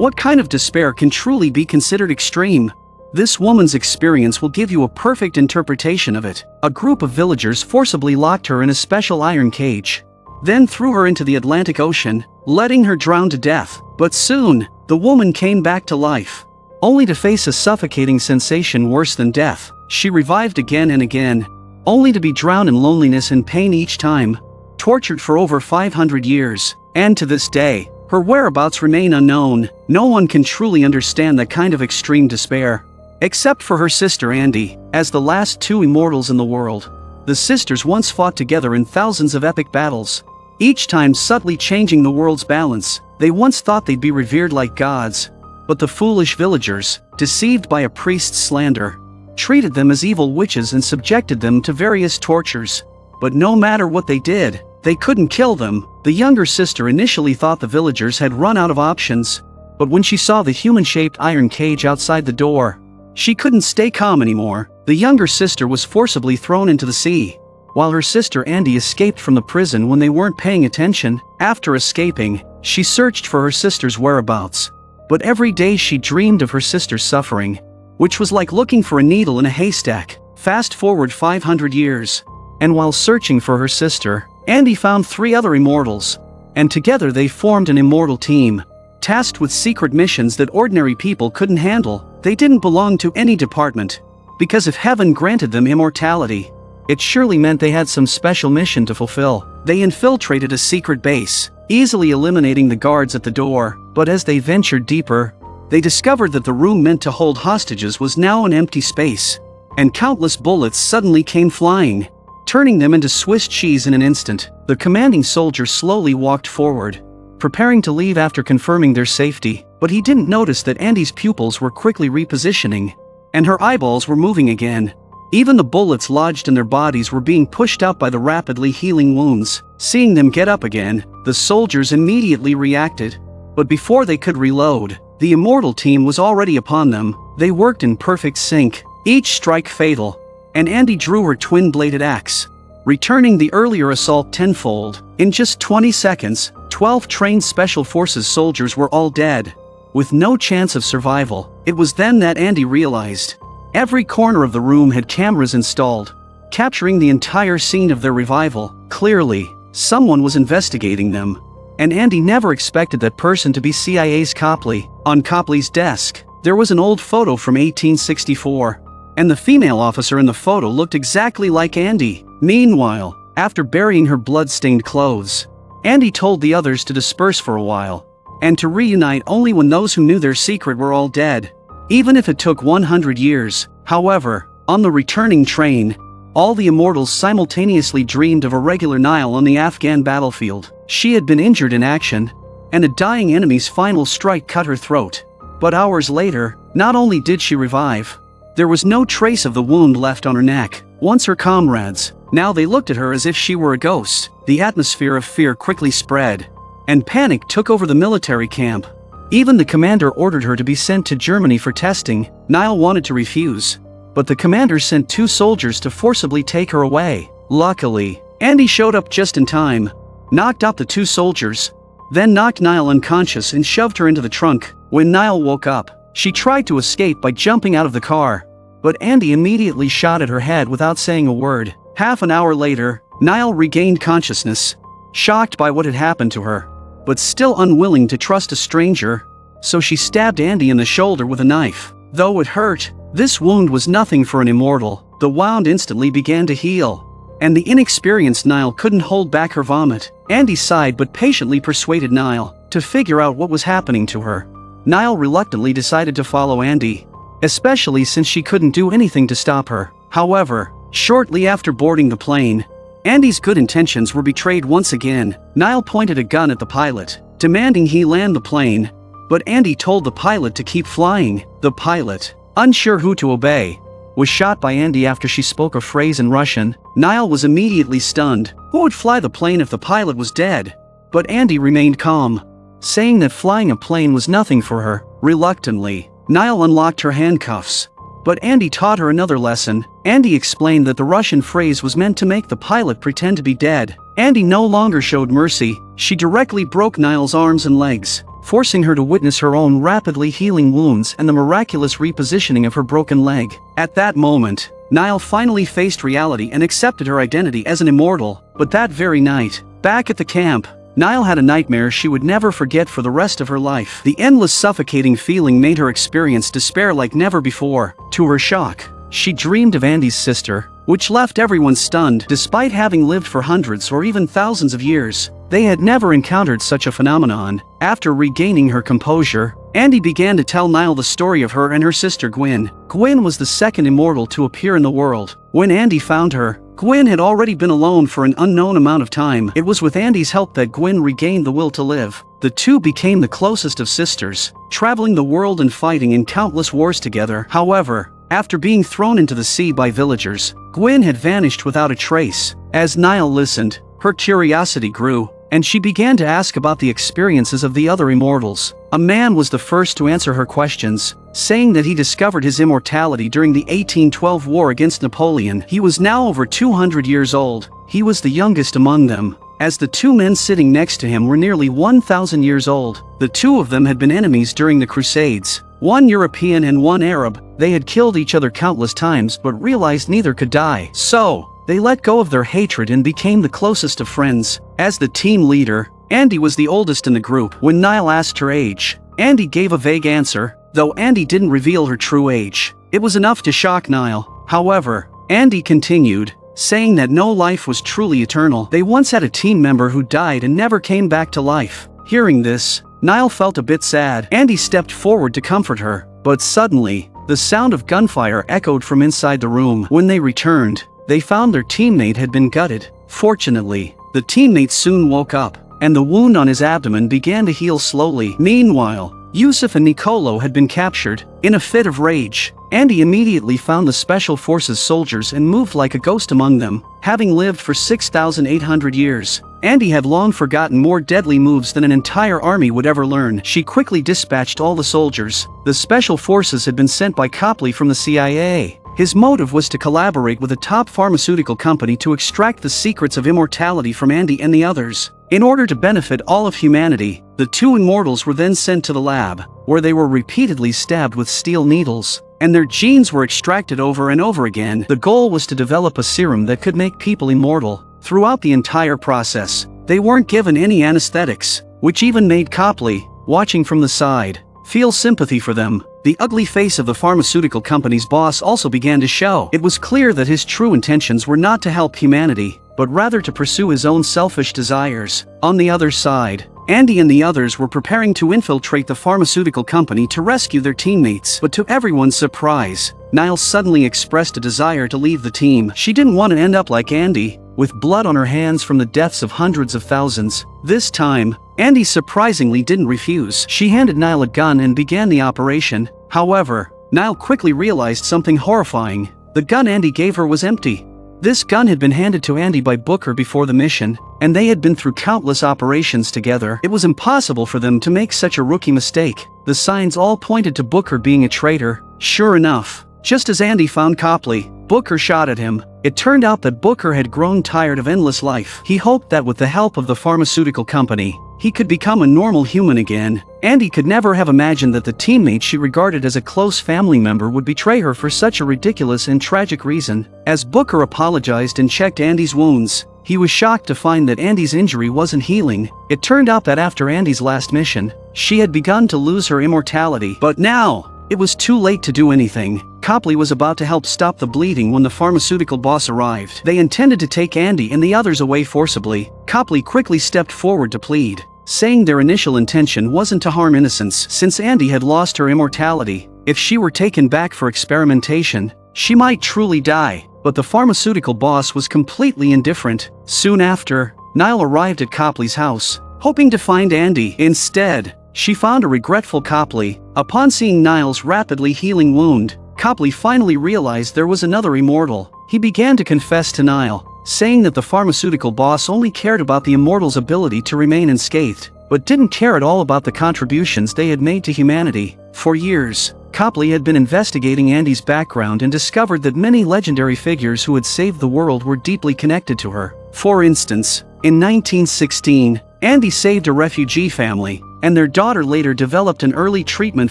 What kind of despair can truly be considered extreme? This woman's experience will give you a perfect interpretation of it. A group of villagers forcibly locked her in a special iron cage, then threw her into the Atlantic Ocean, letting her drown to death. But soon, the woman came back to life, only to face a suffocating sensation worse than death. She revived again and again, only to be drowned in loneliness and pain each time, tortured for over 500 years. And to this day, her whereabouts remain unknown. No one can truly understand that kind of extreme despair, except for her sister Andy. As the last two immortals in the world, the sisters once fought together in thousands of epic battles, each time subtly changing the world's balance. They once thought they'd be revered like gods, but the foolish villagers, deceived by a priest's slander, treated them as evil witches and subjected them to various tortures. But no matter what they did, they couldn't kill them. The younger sister initially thought the villagers had run out of options, but when she saw the human-shaped iron cage outside the door, she couldn't stay calm anymore. The younger sister was forcibly thrown into the sea, while her sister Andy escaped from the prison when they weren't paying attention. After escaping, she searched for her sister's whereabouts, but every day she dreamed of her sister's suffering, which was like looking for a needle in a haystack. Fast forward 500 years, and while searching for her sister, Andy found 3 other immortals, and together they formed an immortal team, tasked with secret missions that ordinary people couldn't handle. They didn't belong to any department, because if heaven granted them immortality, it surely meant they had some special mission to fulfill. They infiltrated a secret base, easily eliminating the guards at the door. But as they ventured deeper, they discovered that the room meant to hold hostages was now an empty space, and countless bullets suddenly came flying, turning them into Swiss cheese in an instant. The commanding soldier slowly walked forward, preparing to leave after confirming their safety, but he didn't notice that Andy's pupils were quickly repositioning, and her eyeballs were moving again. Even the bullets lodged in their bodies were being pushed out by the rapidly healing wounds. Seeing them get up again, the soldiers immediately reacted, but before they could reload, the immortal team was already upon them. They worked in perfect sync, each strike fatal, and Andy drew her twin-bladed axe, returning the earlier assault tenfold. In just 20 seconds, 12 trained Special Forces soldiers were all dead, with no chance of survival. It was then that Andy realized every corner of the room had cameras installed, capturing the entire scene of their revival. Clearly, someone was investigating them, and Andy never expected that person to be CIA's Copley. On Copley's desk, there was an old photo from 1864, and the female officer in the photo looked exactly like Andy. Meanwhile, after burying her blood-stained clothes, Andy told the others to disperse for a while, and to reunite only when those who knew their secret were all dead, even if it took 100 years. However, on the returning train, all the immortals simultaneously dreamed of a regular Nile on the Afghan battlefield. She had been injured in action, and a dying enemy's final strike cut her throat. But hours later, not only did she revive, there was no trace of the wound left on her neck. Once her comrades, now they looked at her as if she were a ghost. The atmosphere of fear quickly spread, and panic took over the military camp. Even the commander ordered her to be sent to Germany for testing. Nile wanted to refuse, but the commander sent 2 soldiers to forcibly take her away. Luckily, Andy showed up just in time, knocked out the 2 soldiers, then knocked Nile unconscious and shoved her into the trunk. When Nile woke up, she tried to escape by jumping out of the car, but Andy immediately shot at her head without saying a word. Half an hour later, Nile regained consciousness, shocked by what had happened to her, but still unwilling to trust a stranger, so she stabbed Andy in the shoulder with a knife. Though it hurt, this wound was nothing for an immortal. The wound instantly began to heal, and the inexperienced Nile couldn't hold back her vomit. Andy sighed but patiently persuaded Nile to figure out what was happening to her. Nile reluctantly decided to follow Andy, especially since she couldn't do anything to stop her. However, shortly after boarding the plane, Andy's good intentions were betrayed once again. Nile pointed a gun at the pilot, demanding he land the plane, but Andy told the pilot to keep flying. The pilot, unsure who to obey, was shot by Andy after she spoke a phrase in Russian. Nile was immediately stunned. Who would fly the plane if the pilot was dead? But Andy remained calm, saying that flying a plane was nothing for her. Reluctantly, Nile unlocked her handcuffs, but Andy taught her another lesson. Andy explained that the Russian phrase was meant to make the pilot pretend to be dead. Andy no longer showed mercy. She directly broke Nile's arms and legs, forcing her to witness her own rapidly healing wounds and the miraculous repositioning of her broken leg. At that moment, Nile finally faced reality and accepted her identity as an immortal. But that very night, back at the camp, Nile had a nightmare she would never forget for the rest of her life. The endless suffocating feeling made her experience despair like never before. To her shock, she dreamed of Andy's sister, which left everyone stunned. Despite having lived for hundreds or even thousands of years, they had never encountered such a phenomenon. After regaining her composure, Andy began to tell Nile the story of her and her sister Gwyn. Gwyn was the second immortal to appear in the world. When Andy found her, Gwyn had already been alone for an unknown amount of time. It was with Andy's help that Gwyn regained the will to live. The two became the closest of sisters, traveling the world and fighting in countless wars together. However, after being thrown into the sea by villagers, Gwyn had vanished without a trace. As Nile listened, her curiosity grew, and she began to ask about the experiences of the other immortals. A man was the first to answer her questions, saying that he discovered his immortality during the 1812 war against Napoleon. He was now over 200 years old. He was the youngest among them, as the two men sitting next to him were nearly 1,000 years old. The two of them had been enemies during the Crusades, one European and one Arab. They had killed each other countless times but realized neither could die. So, they let go of their hatred and became the closest of friends. As the team leader, Andy was the oldest in the group. When Nile asked her age, Andy gave a vague answer, though Andy didn't reveal her true age. It was enough to shock Nile. However, Andy continued, saying that no life was truly eternal. They once had a team member who died and never came back to life. Hearing this, Nile felt a bit sad. Andy stepped forward to comfort her, but suddenly, the sound of gunfire echoed from inside the room. When they returned, they found their teammate had been gutted. Fortunately, the teammate soon woke up, and the wound on his abdomen began to heal slowly. Meanwhile, Yusuf and Nicolo had been captured. In a fit of rage, Andy immediately found the Special Forces soldiers and moved like a ghost among them. Having lived for 6,800 years, Andy had long forgotten more deadly moves than an entire army would ever learn. She quickly dispatched all the soldiers. The Special Forces had been sent by Copley from the CIA. His motive was to collaborate with a top pharmaceutical company to extract the secrets of immortality from Andy and the others. In order to benefit all of humanity, the two immortals were then sent to the lab, where they were repeatedly stabbed with steel needles, and their genes were extracted over and over again. The goal was to develop a serum that could make people immortal. Throughout the entire process, they weren't given any anesthetics, which even made Copley, watching from the side, feel sympathy for them. The ugly face of the pharmaceutical company's boss also began to show. It was clear that his true intentions were not to help humanity, but rather to pursue his own selfish desires. On the other side, Andy and the others were preparing to infiltrate the pharmaceutical company to rescue their teammates. But to everyone's surprise, Nile suddenly expressed a desire to leave the team. She didn't want to end up like Andy, with blood on her hands from the deaths of hundreds of thousands. This time, Andy surprisingly didn't refuse. She handed Nile a gun and began the operation. However, Nile quickly realized something horrifying. The gun Andy gave her was empty. This gun had been handed to Andy by Booker before the mission, and they had been through countless operations together. It was impossible for them to make such a rookie mistake. The signs all pointed to Booker being a traitor. Sure enough, just as Andy found Copley, Booker shot at him. It turned out that Booker had grown tired of endless life. He hoped that with the help of the pharmaceutical company, he could become a normal human again. Andy could never have imagined that the teammate she regarded as a close family member would betray her for such a ridiculous and tragic reason. As Booker apologized and checked Andy's wounds, he was shocked to find that Andy's injury wasn't healing. It turned out that after Andy's last mission, she had begun to lose her immortality. But now, it was too late to do anything. Copley was about to help stop the bleeding when the pharmaceutical boss arrived. They intended to take Andy and the others away forcibly. Copley quickly stepped forward to plead, saying their initial intention wasn't to harm innocents. Since Andy had lost her immortality, if she were taken back for experimentation, she might truly die. But the pharmaceutical boss was completely indifferent. Soon after, Nile arrived at Copley's house, hoping to find Andy. Instead, she found a regretful Copley. Upon seeing Nile's rapidly healing wound, Copley finally realized there was another immortal. He began to confess to Nile, saying that the pharmaceutical boss only cared about the immortal's ability to remain unscathed, but didn't care at all about the contributions they had made to humanity. For years, Copley had been investigating Andy's background and discovered that many legendary figures who had saved the world were deeply connected to her. For instance, in 1916, Andy saved a refugee family, and their daughter later developed an early treatment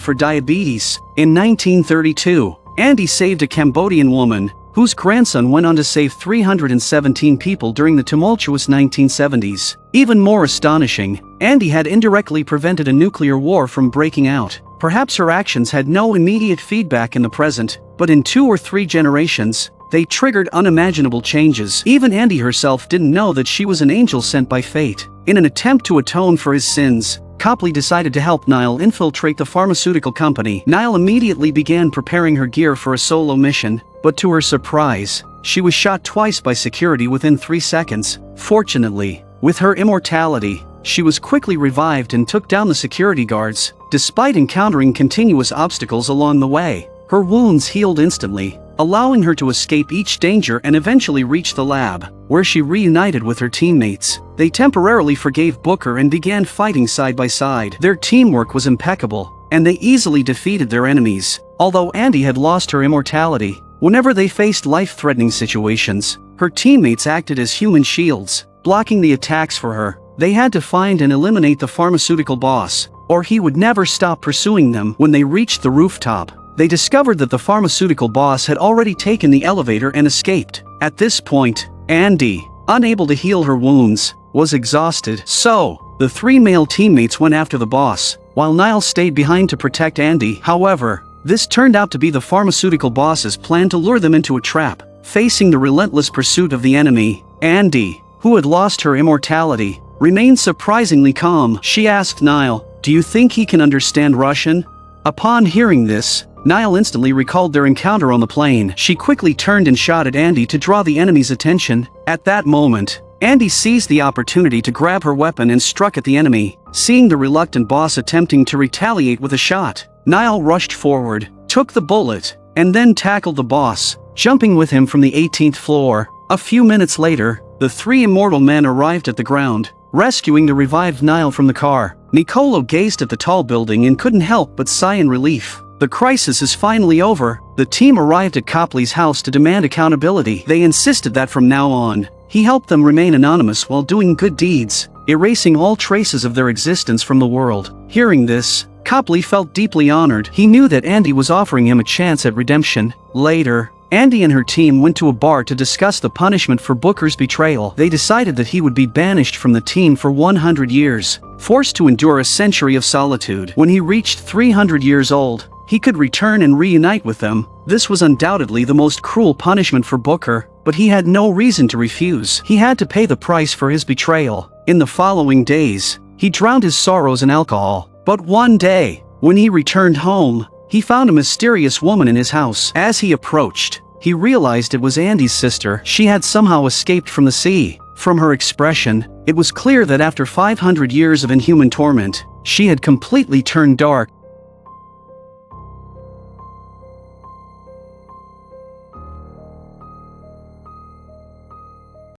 for diabetes. In 1932, Andy saved a Cambodian woman, whose grandson went on to save 317 people during the tumultuous 1970s. Even more astonishing, Andy had indirectly prevented a nuclear war from breaking out. Perhaps her actions had no immediate feedback in the present, but in 2 or 3 generations, they triggered unimaginable changes. Even Andy herself didn't know that she was an angel sent by fate. In an attempt to atone for his sins, Copley decided to help Nile infiltrate the pharmaceutical company. Nile immediately began preparing her gear for a solo mission, but to her surprise, she was shot twice by security within 3 seconds. Fortunately, with her immortality, she was quickly revived and took down the security guards. Despite encountering continuous obstacles along the way, her wounds healed instantly, allowing her to escape each danger and eventually reach the lab, where she reunited with her teammates. They temporarily forgave Booker and began fighting side by side. Their teamwork was impeccable, and they easily defeated their enemies. Although Andy had lost her immortality, whenever they faced life-threatening situations, her teammates acted as human shields, blocking the attacks for her. They had to find and eliminate the pharmaceutical boss, or he would never stop pursuing them. When they reached the rooftop, they discovered that the pharmaceutical boss had already taken the elevator and escaped. At this point, Andy, unable to heal her wounds, was exhausted. So, the 3 male teammates went after the boss, while Nile stayed behind to protect Andy. However, this turned out to be the pharmaceutical boss's plan to lure them into a trap. Facing the relentless pursuit of the enemy, Andy, who had lost her immortality, remained surprisingly calm. She asked Nile, "Do you think he can understand Russian?" Upon hearing this, Nile instantly recalled their encounter on the plane. She quickly turned and shot at Andy to draw the enemy's attention. At that moment, Andy seized the opportunity to grab her weapon and struck at the enemy. Seeing the reluctant boss attempting to retaliate with a shot, Nile rushed forward, took the bullet, and then tackled the boss, jumping with him from the 18th floor. A few minutes later, the 3 immortal men arrived at the ground, rescuing the revived Nile from the car. Nicolo gazed at the tall building and couldn't help but sigh in relief. The crisis is finally over. The team arrived at Copley's house to demand accountability. They insisted that from now on, he helped them remain anonymous while doing good deeds, erasing all traces of their existence from the world. Hearing this, Copley felt deeply honored. He knew that Andy was offering him a chance at redemption. Later, Andy and her team went to a bar to discuss the punishment for Booker's betrayal. They decided that he would be banished from the team for 100 years, forced to endure a century of solitude. When he reached 300 years old, he could return and reunite with them. This was undoubtedly the most cruel punishment for Booker, but he had no reason to refuse. He had to pay the price for his betrayal. In the following days, he drowned his sorrows in alcohol. But one day, when he returned home, he found a mysterious woman in his house. As he approached, he realized it was Andy's sister. She had somehow escaped from the sea. From her expression, it was clear that after 500 years of inhuman torment, she had completely turned dark.